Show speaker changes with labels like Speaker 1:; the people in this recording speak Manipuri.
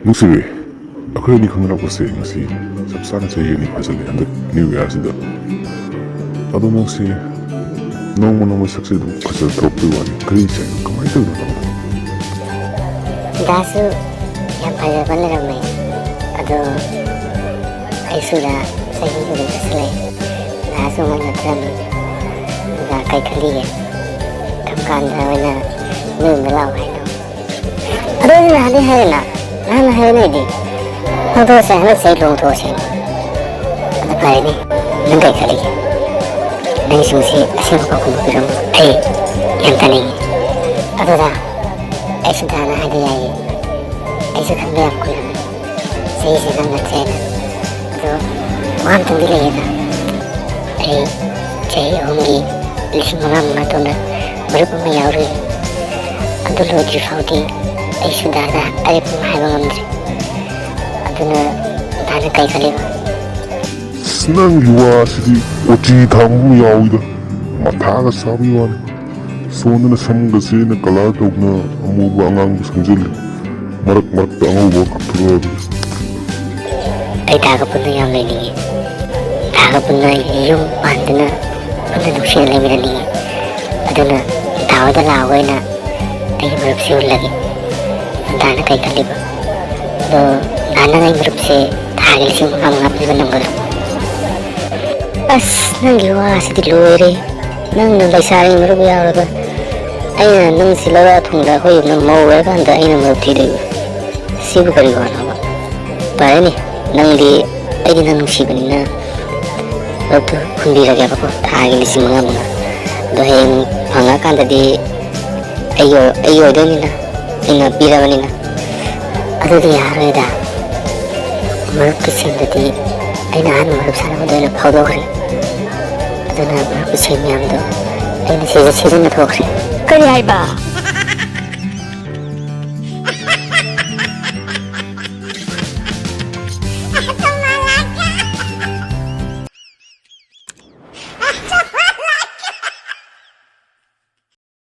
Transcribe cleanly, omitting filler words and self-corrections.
Speaker 1: ꯅꯨꯡꯁꯤꯔꯦ ꯑꯩꯈꯣꯏ ꯑꯅꯤ ꯈꯪꯅꯔꯛꯄꯁꯦ ꯉꯁꯤ ꯆꯞ ꯆꯥꯅ ꯆꯍꯤ ꯑꯅꯤ ꯐꯥꯖꯤꯜꯂꯦ ꯍꯟꯗꯛ ꯅ꯭ꯌꯨ ꯏꯌꯥꯔꯁꯤꯗ ꯑꯗꯣ ꯅꯪꯁꯤ ꯅꯣꯡꯃ ꯅꯣꯡꯃꯒꯤ ꯁꯛꯁꯦ ꯑꯗꯨꯝ ꯐꯖ ꯊꯣꯛꯄꯒꯤ ꯋꯥꯅꯤ ꯀꯔꯤ ꯆꯥꯏꯅꯣ ꯀꯃꯥꯏꯅ ꯇꯧꯔꯤꯅꯣ
Speaker 2: ꯗꯥꯁꯨ ꯌꯥꯝ ꯐꯖꯕ ꯂꯩꯔꯝꯃꯦ ꯑꯗꯣ ꯑꯩꯁꯨꯗ ꯆꯍꯤ ꯑꯗꯨꯝ ꯆꯠꯁꯤꯜꯂꯛꯑꯦ ꯗꯥꯁꯨ ꯉꯟꯅ ꯑꯗꯨꯒ ꯀꯩ ꯈꯜꯂꯤꯒꯦ ꯀꯔꯝ ꯀꯥꯟꯗ ꯑꯣꯏꯅ ꯅꯣꯏꯗ ꯂꯥꯛꯑꯣ ꯍꯥꯏꯅꯣ ꯑꯗꯣ ꯑꯩꯗꯤ ꯅꯍꯥꯟꯗꯩ ꯍꯥꯏꯔꯦꯅ ꯅꯍꯥꯟꯅ ꯍꯥꯏꯔꯅꯤꯗꯤ ꯍꯣꯡꯗꯣꯛꯑꯁꯦ ꯍꯟꯗꯛ ꯆꯍꯤ ꯂꯨꯍꯣꯡꯊꯣꯛꯑꯁꯦ ꯑꯗꯨ ꯐꯔꯦꯅꯦ ꯅꯪ ꯀꯩ ꯈꯜꯂꯤꯒꯦ ꯅꯪꯁꯤꯡꯁꯤ ꯑꯁꯦꯡꯕ ꯄꯥꯎꯈꯨꯝ ꯄꯤꯔꯝꯃꯨ ꯑꯩ ꯌꯥꯝ ꯇꯥꯅꯤꯡꯉꯤ ꯑꯗꯨꯗ ꯑꯩꯁꯨ ꯗꯥꯅ ꯍꯥꯏꯕ ꯌꯥꯏꯌꯦ ꯑꯩꯁꯨ ꯈꯟꯕ ꯌꯥꯝ ꯀꯨꯏꯔꯝꯃꯦ ꯆꯍꯤꯁꯦ ꯅꯪ ꯅꯠꯇ꯭ꯔꯦꯅ ꯑꯗꯣ ꯋꯥ ꯑꯝꯇꯪꯗꯤ ꯂꯩꯌꯦꯗ ꯑꯩ ꯆꯍꯤ 3,500 ꯇꯣꯟꯗ ꯃꯔꯨꯞ ꯑꯃ ꯌꯥꯎꯔꯤ ꯑꯗꯨ ꯂꯣꯏꯗ꯭ꯔꯤ ꯐꯥꯎꯗꯤ ꯑꯩꯁꯨ ꯗꯥꯗ ꯑꯔꯦꯞꯄ ꯑꯃ ꯍꯥꯏꯕ ꯉꯝꯗ꯭ꯔꯤ ꯑꯗꯨꯅ ꯗꯥꯅ ꯀꯩ ꯈꯜꯂꯤꯕ
Speaker 1: ꯅꯪꯒꯤ ꯋꯥꯁꯤꯗꯤ ꯑꯣꯆꯤ ꯊꯥꯡꯕ ꯌꯥꯎꯏꯗ ꯃꯊꯥꯒ ꯁꯥꯕꯒꯤ ꯋꯥꯅꯤ ꯁꯣꯝꯗꯅ ꯁꯝꯒꯁꯦꯅ ꯀꯂꯔ ꯇꯧꯗꯨꯅ ꯑꯃꯨꯕ ꯑꯉꯥꯡꯕ ꯁꯪꯖꯤꯜꯂꯤ ꯃꯔꯛꯇ ꯑꯉꯧꯕ ꯀꯥꯞꯊꯣꯛꯑꯒ
Speaker 2: ꯑꯩ ꯗꯥꯒ ꯄꯨꯟꯅ ꯌꯥꯝ ꯂꯩꯅꯤꯡꯉꯤ ꯗꯥꯒ ꯄꯨꯟꯅ ꯌꯨꯝ ꯄꯥꯟꯗꯨꯅ ꯄꯨꯟꯅ ꯅꯨꯡꯁꯤꯅ ꯂꯩꯃꯤꯟꯅꯅꯤꯡꯉꯤ ꯑꯗꯨꯅ ꯗꯥ ꯍꯣꯏꯗ ꯂꯥꯛꯑꯒ ꯑꯣꯏꯅ ꯑꯩꯒꯤ ꯃꯔꯨꯞꯁꯦ ꯍꯨꯜꯂꯒꯦ ꯗꯥꯅ ꯀꯩ ꯈꯜꯂꯤꯕ ꯑꯗꯣ ꯗꯥꯅ ꯑꯩ ꯃꯔꯨꯞꯁꯦ ꯊꯥꯒꯤ 5,000 ꯄꯤꯕ ꯅꯪꯒꯗ꯭ꯔꯣ ꯑꯁ ꯅꯪꯒꯤ ꯋꯥꯁꯤꯗꯤ ꯂꯣꯏꯔꯦ ꯅꯪꯅ ꯂꯩꯁꯥꯔꯤ ꯃꯔꯨꯞ ꯌꯥꯎꯔꯒ ꯑꯩꯅ ꯅꯪꯁꯤ ꯂꯧꯔꯛ ꯊꯨꯡꯗ ꯑꯩꯈꯣꯏ ꯌꯨꯝꯗ ꯃꯧ ꯑꯣꯏꯔꯀꯥꯟꯗ ꯑꯩꯅ ꯃꯔꯨꯞ ꯊꯤꯗꯣꯏꯕ ꯁꯤꯕꯨ ꯀꯔꯤ ꯋꯥꯅꯣꯕ ꯐꯔꯦꯅꯦ ꯅꯪꯗꯤ ꯑꯩꯗꯤ ꯅꯪ ꯅꯨꯡꯁꯤꯕꯅꯤꯅ ꯃꯔꯨꯞꯇꯨ ꯍꯨꯟꯕꯤꯔꯒꯦꯕꯀꯣ ꯊꯥꯒꯤ 5,000 ꯑꯗꯣ ꯍꯌꯦꯡ ꯐꯪꯉꯀꯥꯟꯗꯗꯤ ꯑꯩ ꯑꯣꯏꯗꯣꯏꯅꯤꯅ ꯑꯩꯅ ꯄꯤꯔꯕꯅꯤꯅ ꯑꯗꯨꯗꯤ ꯌꯥꯔꯣꯏꯗ ꯃꯔꯨꯞꯀꯤ ꯁꯦꯟꯗꯨꯗꯤ ꯑꯩꯅ ꯑꯍꯥꯟꯕ ꯃꯔꯨꯞ ꯁꯥꯟꯅꯕꯗ ꯑꯣꯏꯅ ꯐꯥꯎꯗꯣꯛꯈ꯭ꯔꯦ ꯑꯗꯨꯅ ꯃꯔꯨꯞꯀꯤ ꯁꯦꯟ ꯃꯌꯥꯝꯗꯣ ꯑꯩꯅ ꯁꯤꯖꯤꯟꯅꯊꯣꯛꯈ꯭ꯔꯦ
Speaker 3: ꯀꯔꯤ ꯍꯥꯏꯕ